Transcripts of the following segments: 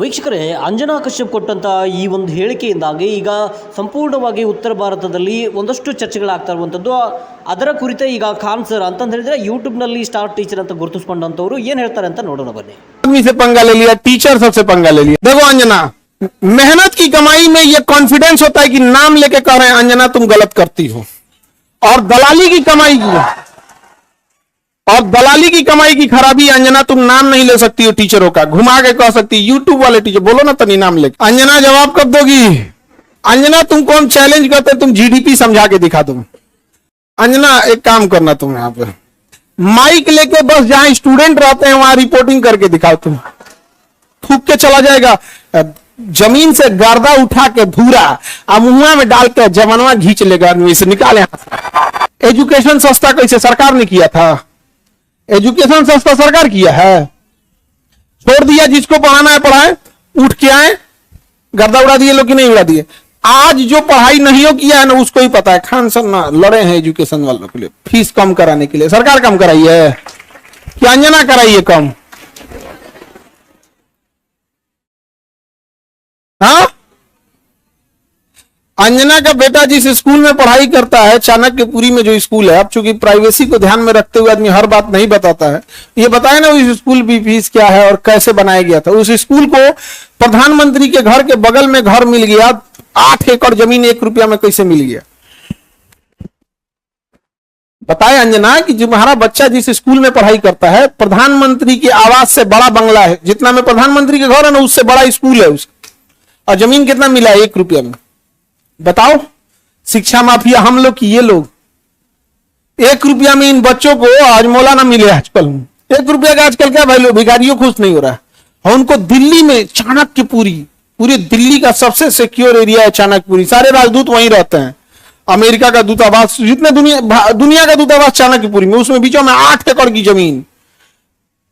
ವೀಕ್ಷಕರೇ, ಅಂಜನಾ ಕಶ್ಯಪ್ ಕೊಟ್ಟಂಥ ಈ ಒಂದು ಹೇಳಿಕೆಯಿಂದಾಗಿ ಈಗ ಸಂಪೂರ್ಣವಾಗಿ ಉತ್ತರ ಭಾರತದಲ್ಲಿ ಒಂದಷ್ಟು ಚರ್ಚೆಗಳಾಗ್ತಾ ಇರುವಂಥದ್ದು. ಅದರ ಕುರಿತ ಈಗ ಖಾನ್ ಸರ್ ಅಂತ ಹೇಳಿದ್ರೆ ಯೂಟ್ಯೂಬ್ನಲ್ಲಿ ಸ್ಟಾರ್ ಟೀಚರ್ ಅಂತ ಗುರುತಿಸಿಕೊಂಡಂಥವ್ರು ಏನು ಹೇಳ್ತಾರೆ ಅಂತ ನೋಡೋಣ ಬನ್ನಿ. आदमी से पंगा ले लिया, टीचर सबसे पंगा ले लिया। देखो अंजना, मेहनत की कमाई में ये कॉन्फिडेंस होता है कि नाम लेके कह रहे हैं अंजना तुम गलत करती हो, और दलाली की कमाई की खराबी अंजना तुम नाम नहीं ले सकती हो टीचरों का, घुमा के कह सकती है यूट्यूब वाले टीचर, बोलो ना तनी नाम लेके। अंजना जवाब कब दोगी? अंजना तुमको हम चैलेंज करते तुम जीडीपी समझा के दिखा दो। अंजना एक काम करना, तुम यहाँ पे माइक लेके बस जहां स्टूडेंट रहते हैं वहां रिपोर्टिंग करके दिखाओ, तुम थूक के चला जाएगा जमीन से गर्दा उठा के धूरा मुंह में डाल के जवानवा घींच लेगा आदमी से, निकाले। एजुकेशन सस्ता कैसे सरकार ने किया था? एजुकेशन सस्ता सरकार किया है? छोड़ दिया, जिसको पढ़ाना है पढ़ाए, उठ के आए, गर्दा उड़ा दिए लोग कि नहीं उड़ा दिए। आज जो पढ़ाई नहीं हो किया है ना उसको ही पता है। खान सर ना लड़े हैं एजुकेशन वालों के लिए, फीस कम कराने के लिए। सरकार कम कराई है कि अंजना कराई है कम? हाँ, अंजना का बेटा जिस स्कूल में पढ़ाई करता है, चाणक्यपुरी में जो स्कूल है, अब चूंकि प्राइवेसी को ध्यान में रखते हुए आदमी हर बात नहीं बताता है, ये बताए ना उस स्कूल की फीस क्या है और कैसे बनाया गया था। उस स्कूल को प्रधानमंत्री के घर के बगल में घर मिल गया, 8 एकड़ जमीन 1 रुपया में कैसे मिल गया? बताए अंजना कि तुम्हारा बच्चा जिस स्कूल में पढ़ाई करता है, प्रधानमंत्री के आवास से बड़ा बंगला है, जितना में प्रधानमंत्री के घर है ना उससे बड़ा स्कूल है उसका, और जमीन कितना मिला है? 1 रुपया में। बताओ, शिक्षा माफिया हम लोग की ये लोग 1 रुपया में इन बच्चों को आज मौला ना मिले। आजकल 1 रुपया का आजकल क्या वैल्यू? भिखारियों खुश नहीं हो रहा है। और उनको दिल्ली में चाणक्यपुरी, पूरे दिल्ली का सबसे सिक्योर एरिया है चाणक्यपुरी, सारे राजदूत वहीं रहते हैं। अमेरिका का दूतावास, जितने दुनिया का दूतावास चाणक्यपुरी में, उसमें बीचों में 8 एकड़ की जमीन,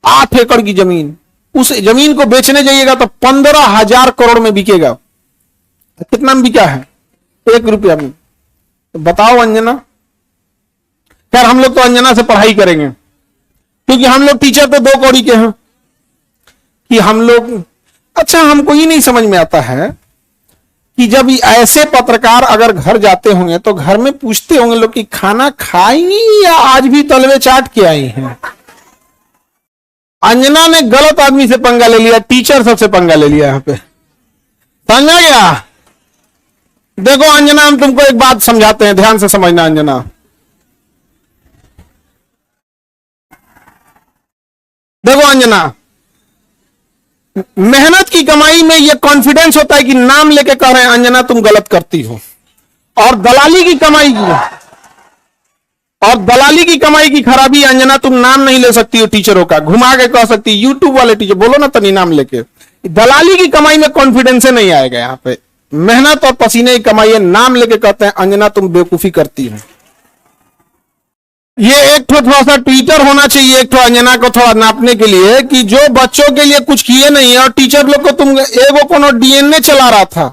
8 एकड़ की जमीन। उस जमीन को बेचने जाइएगा तो 15,000 करोड़ में बिकेगा। कितना में बिका है? 1 रुपया में। तो बताओ अंजना। खैर हम लोग तो अंजना से पढ़ाई करेंगे, क्योंकि हम लोग टीचर तो 2 कौड़ी के हैं कि हम लोग। अच्छा, हमको ये नहीं समझ में आता है कि जब ऐसे पत्रकार अगर घर जाते होंगे तो घर में पूछते होंगे लोग कि खाना खाई या आज भी तलवे चाट के आई हैं। अंजना ने गलत आदमी से पंगा ले लिया, टीचर सबसे पंगा ले लिया यहां पे, समझा गया? देखो अंजना, हम तुमको एक बात समझाते हैं, ध्यान से समझना अंजना। देखो अंजना, मेहनत की कमाई में यह कॉन्फिडेंस होता है कि नाम लेके कह रहे हैं अंजना तुम गलत करती हो, और दलाली की कमाई की खराबी अंजना तुम नाम नहीं ले सकती हो टीचरों का, घुमा के कह सकती है यूट्यूब वाले टीचर, बोलो ना तनी नाम लेके। दलाली की कमाई में कॉन्फिडेंस नहीं आएगा यहां पे। मेहनत और पसीने की कमाई है, नाम लेके कहते हैं अंजना तुम बेवकूफी करती हो। ये एक थोड़ा सा ट्विटर होना चाहिए, एक अंजना को थोड़ा नापने के लिए कि जो बच्चों के लिए कुछ किए नहीं है, और टीचर लोग को तुम एगो कोनो डीएनए चला रहा था,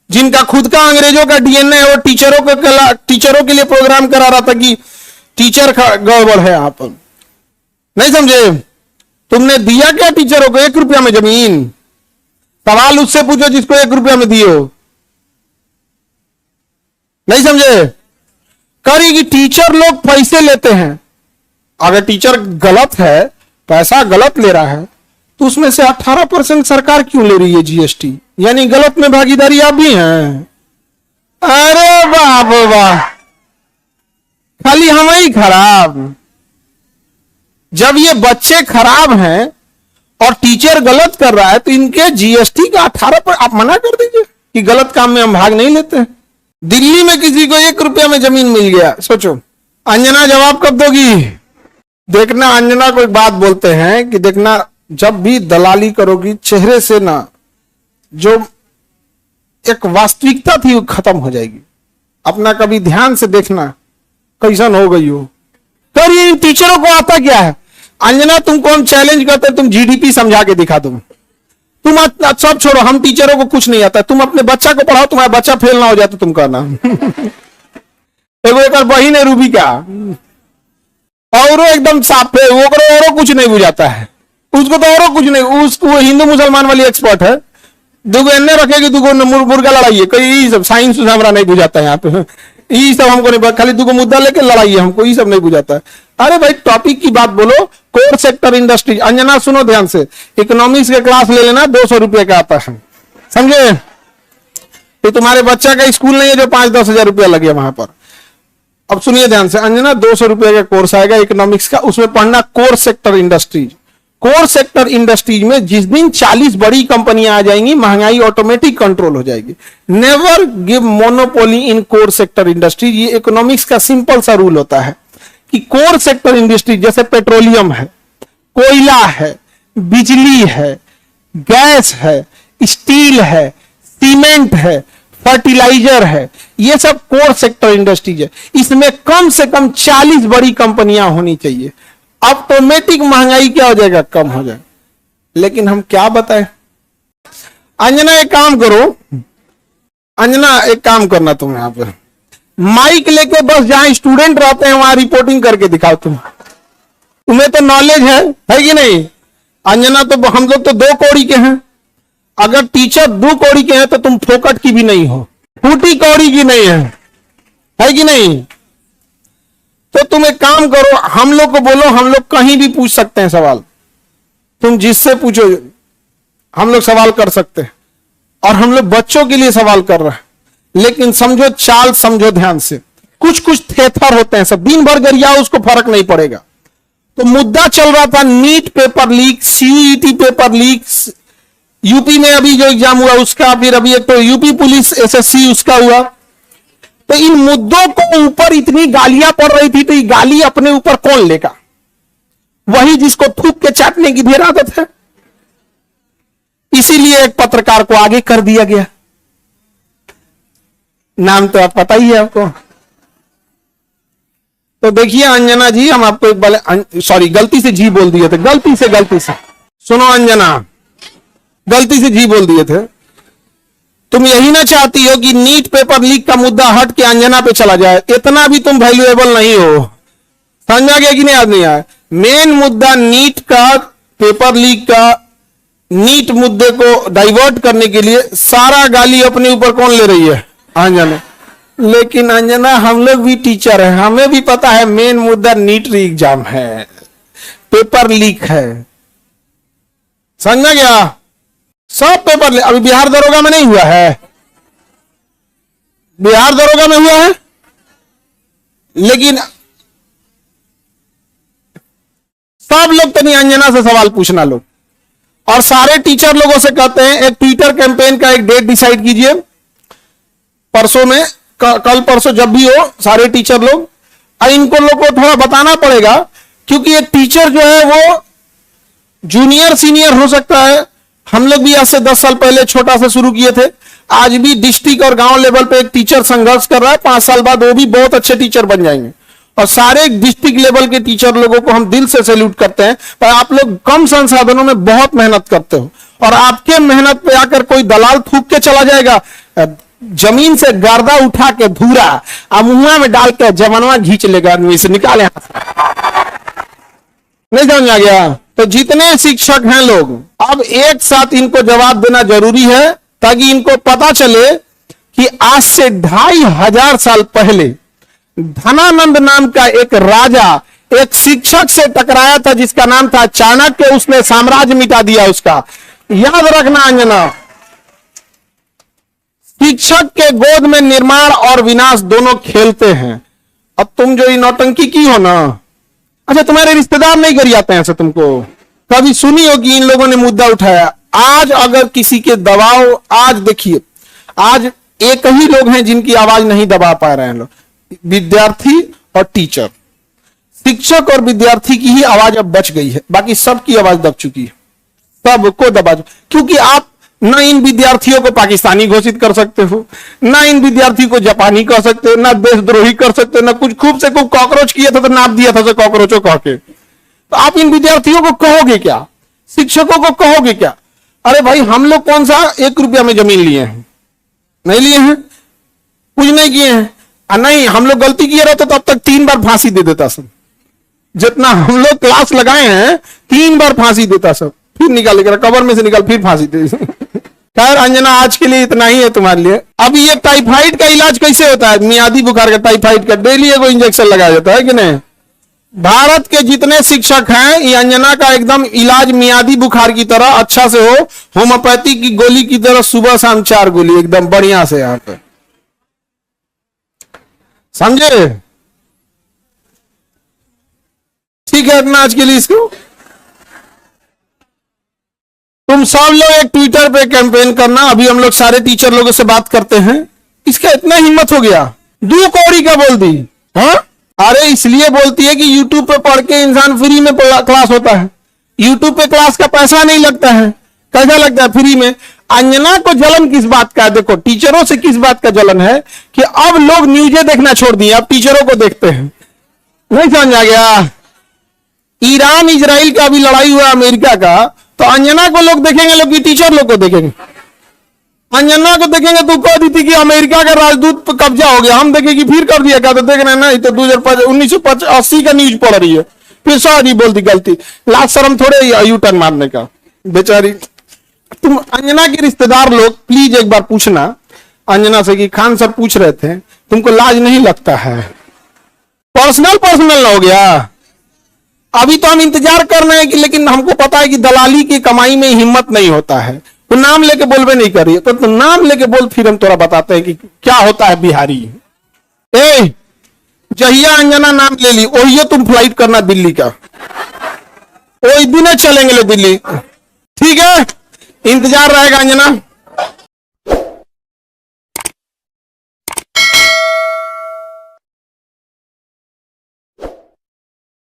जिनका खुद का अंग्रेजों का डीएनए है, वो टीचरों के लिए प्रोग्राम करा रहा था कि टीचर गड़बड़ है। आप नहीं समझे? तुमने दिया क्या टीचरों को? 1 रुपया में जमीन? सवाल उससे पूछो जिसको 1 रुपया में दियो। नहीं समझे? करेगी, टीचर लोग पैसे लेते हैं। अगर टीचर गलत है, पैसा गलत ले रहा है, तो उसमें से 18% सरकार क्यों ले रही है जीएसटी? यानी गलत में भागीदारी आप भी हैं। अरे बाप वाह, खाली हम ही खराब। जब ये बच्चे खराब हैं और टीचर गलत कर रहा है, तो इनके जीएसटी का 18% आप मना कर दीजिए कि गलत काम में हम भाग नहीं लेते हैं। दिल्ली में किसी को 1 रुपया में जमीन मिल गया, सोचो। अंजना जवाब कब दोगी? देखना, अंजना को एक बात बोलते हैं कि देखना, जब भी दलाली करोगी, चेहरे से ना जो एक वास्तविकता थी वो खत्म हो जाएगी। अपना कभी ध्यान से देखना कैसन हो गई हो। तो ये टीचरों को आता क्या है? अंजना तुमको हम चैलेंज करते तुम जीडीपी समझा के दिखा दो। तुम सब छोड़ो, हम टीचरों को कुछ नहीं आता, तुम अपने बच्चा को पढ़ाओ, तुम्हारा बच्चा फेल ना हो जाए तो तुम कहना। एक बहिन है रूबी का, और एकदम साफ है, वो कुछ नहीं बुझाता है, उसको तो और कुछ नहीं, उसको वो हिंदू मुसलमान वाली एक्सपर्ट है। दुगो एन्ने रखेगी, दुगो मुर्गा लड़ाइए, कहीं यही सब साइंस हमारा नहीं बुझाता है यहाँ पे, यही सब हमको नहीं, खाली दुगो मुद्दा लेके लड़ाइए, हमको ये सब नहीं बुझाता है। अरे भाई टॉपिक की बात बोलो। कोर सेक्टर इंडस्ट्री, अंजना सुनो ध्यान से, इकोनॉमिक्स के क्लास ले लेना, 200 रुपये का आता है, समझे? ये तुम्हारे बच्चा का स्कूल नहीं है जो 5-10 हजार रुपया लगे वहां पर। अब सुनिए ध्यान से अंजना, 200 रुपये का कोर्स आएगा इकोनॉमिक्स का, उसमें पढ़ना core sector industries. Core sector industries में जिस दिन 40 बड़ी कंपनियां आ जाएंगी, महंगाई ऑटोमेटिक कंट्रोल हो जाएगी। नेवर गिव मोनोपोली इन कोर सेक्टर इंडस्ट्रीज। ये इकोनॉमिक्स का सिंपल सा रूल होता है कि कोर सेक्टर इंडस्ट्री जैसे पेट्रोलियम है, कोयला है, बिजली है, गैस है, स्टील है, सीमेंट है, फर्टिलाइजर है, ये सब कोर सेक्टर इंडस्ट्रीज है। इसमें कम से कम 40 बड़ी कंपनियां होनी चाहिए, ऑटोमेटिक महंगाई क्या हो जाएगा, कम हो जाएगा। लेकिन हम क्या बताएं? अंजना एक काम करो, अंजना एक काम करना, तुम यहां पर माइक लेके बस जहां स्टूडेंट रहते हैं वहां रिपोर्टिंग करके दिखाओ। तुम्हें तो नॉलेज है कि नहीं? अंजना तो हम लोग तो 2 कौड़ी के हैं, अगर टीचर 2 कौड़ी के हैं तो तुम फोकट की भी नहीं हो, फूटी कौड़ी की नहीं है कि नहीं? तो तुम एक काम करो, हम लोग को बोलो, हम लोग कहीं भी पूछ सकते हैं सवाल, तुम जिससे पूछो हम लोग सवाल कर सकते हैं, और हम लोग बच्चों के लिए सवाल कर रहे हैं। लेकिन समझो चाल, समझो ध्यान से, कुछ कुछ थेथर होते हैं, सब दिन भर गरियाओ, उसको फर्क नहीं पड़ेगा। तो मुद्दा चल रहा था NEET paper leak, CET paper leak, UP में अभी जो एग्जाम हुआ उसका, फिर अभी एक तो यूपी पुलिस एसएससी उसका हुआ। तो इन मुद्दों को ऊपर इतनी गालियां पड़ रही थी, तो ये गाली अपने ऊपर कौन लेगा? वही जिसको थूक के चाटने की ढेर आदत है। इसीलिए एक पत्रकार को आगे कर दिया गया, नाम तो आप पता ही है आपको। तो देखिए अंजना जी, हम आपको एक बार, सॉरी गलती से जी बोल दिए थे, गलती से सुनो अंजना, गलती से जी बोल दिए थे। तुम यही ना चाहती हो कि नीट पेपर लीक का मुद्दा हट के अंजना पे चला जाए? इतना भी तुम वैल्यूएबल नहीं हो, समझा गया कि नहीं? आज नहीं आया मेन मुद्दा नीट का, पेपर लीक का। नीट मुद्दे को डाइवर्ट करने के लिए सारा गाली अपने ऊपर कौन ले रही है? अंजना। लेकिन अंजना हम लोग भी टीचर हैं, हमें भी पता है मेन मुद्दा नीट एग्जाम है, पेपर लीक है, समझ गया? सब पेपर लीक। अभी बिहार दरोगा में नहीं हुआ है, बिहार दरोगा में हुआ है, लेकिन सब लोग तो नहीं, अंजना से सवाल पूछना लोग, और सारे टीचर लोगों से कहते हैं एक ट्विटर कैंपेन का एक डेट डिसाइड कीजिए, परसों में, कल परसों जब भी हो, सारे टीचर लोग, इनको लोग को थोड़ा बताना पड़ेगा, क्योंकि एक टीचर जो है वो जूनियर सीनियर हो सकता है। हम लोग भी आज से 10 साल पहले छोटा से शुरू किए थे, आज भी डिस्ट्रिक्ट और गांव लेवल पे एक टीचर संघर्ष कर रहा है, 5 साल बाद वो भी बहुत अच्छे टीचर बन जाएंगे। और सारे डिस्ट्रिक्ट लेवल के टीचर लोगों को हम दिल से सैल्यूट करते हैं, पर आप लोग कम संसाधनों में बहुत मेहनत करते हो, और आपके मेहनत पे आकर कोई दलाल थूक के चला जाएगा, जमीन से गर्दा उठा के धूरा मुंह में डाल के जवानवा खींच लेगा, आदमी से निकाले हाथ से। नहीं समझ आ गया? तो जितने शिक्षक हैं लोग, अब एक साथ इनको जवाब देना जरूरी है, ताकि इनको पता चले कि आज से 2500 साल पहले धनानंद नाम का एक राजा एक शिक्षक से टकराया था, जिसका नाम था चाणक्य, उसने साम्राज्य मिटा दिया उसका। याद रखना अंजना, शिक्षक के गोद में निर्माण और विनाश दोनों खेलते हैं। अब तुम जो ये नौटंकी की हो ना, अच्छा तुम्हारे रिश्तेदार नहीं गरियाते हैं ऐसे? तुमको कभी सुनी हो कि इन लोगों ने मुद्दा उठाया? आज अगर किसी के दबाव, आज देखिए, आज एक ही लोग हैं जिनकी आवाज नहीं दबा पा रहे हैं लोग, विद्यार्थी और टीचर। शिक्षक और विद्यार्थी की ही आवाज अब बच गई है, बाकी सबकी आवाज दब चुकी है, सबको दबा, क्योंकि आप ना इन विद्यार्थियों को पाकिस्तानी घोषित कर सकते हो, ना इन विद्यार्थी को जापानी कह सकते हो, ना देशद्रोही कर सकते हो, ना कुछ खूब से खूब कॉकरोच किया था तो नाप दिया था कॉकरोचों कह के। तो आप इन विद्यार्थियों को कहोगे क्या? शिक्षकों को कहोगे क्या? अरे भाई हम लोग कौन सा 1 रुपया में जमीन लिए हैं? नहीं लिए हैं, कुछ नहीं किए हैं। नहीं, हम लोग गलती किए रहते तो अब तक 3 बार फांसी दे देता सब, जितना हम लोग क्लास लगाए हैं 3 बार फांसी देता सब, फिर निकाल लेकर कबर में से निकाल फिर फांसी दे। खैर अंजना आज के लिए इतना ही है तुम्हारे लिए। अब ये टाइफाइड का इलाज कैसे होता है, मियादी बुखार का, टाइफाइड का डेली एगो इंजेक्शन लगाया जाता है कि नहीं। भारत के जितने शिक्षक हैं ये अंजना का एकदम इलाज मियादी बुखार की तरह अच्छा से हो, होम्योपैथी की गोली की तरह सुबह शाम 4 गोली एकदम बढ़िया से यहाँ पे, समझे। ठीक है इतना आज के लिए। इसको तुम सब लोग एक ट्विटर पे कैंपेन करना, अभी हम लोग सारे टीचर लोगों से बात करते हैं। इसका इतना हिम्मत हो गया, 2 कौड़ी का बोल दी। हाँ अरे इसलिए बोलती है कि YouTube पे पढ़ के इंसान फ्री में क्लास होता है, YouTube पे क्लास का पैसा नहीं लगता है। कैसा लगता है फ्री में। अंजना को जलन किस बात का है, देखो टीचरों से किस बात का जलन है कि अब लोग न्यूज़ें देखना छोड़ दिए, अब टीचरों को देखते हैं। नहीं समझ आ गया। ईरान इजराइल का अभी लड़ाई हुआ अमेरिका का, तो अंजना को लोग देखेंगे, लोग की टीचर लोग को देखेंगे। अंजना को देखेंगे तो कह दी थी कि अमेरिका का राजदूत पर कब्जा हो गया, हम देखेंगे फिर कर दिया क्या, तो देख रहे हैं ना, तो 1980 का न्यूज पढ़ रही है, फिर सॉरी बोल दी गलती। लास्ट शर्म थोड़े यू टर्न मारने का बेचारी। तुम अंजना के रिश्तेदार लोग प्लीज एक बार पूछना अंजना से कि खान सर पूछ रहे थे तुमको लाज नहीं लगता है। पर्सनल हो गया। अभी तो हम इंतजार कर रहे हैं कि, लेकिन हमको पता है कि दलाली की कमाई में हिम्मत नहीं होता है। तो नाम लेके बोलबे नहीं करिए, तो नाम लेके बोल, फिर हम थोड़ा बताते हैं कि क्या होता है बिहारी। ए जहिया अंजना नाम ले ली वही तुम फ्लाइट करना दिल्ली का, वही दिन चलेंगे दिल्ली। ठीक है इंतजार रहेगा अंजना।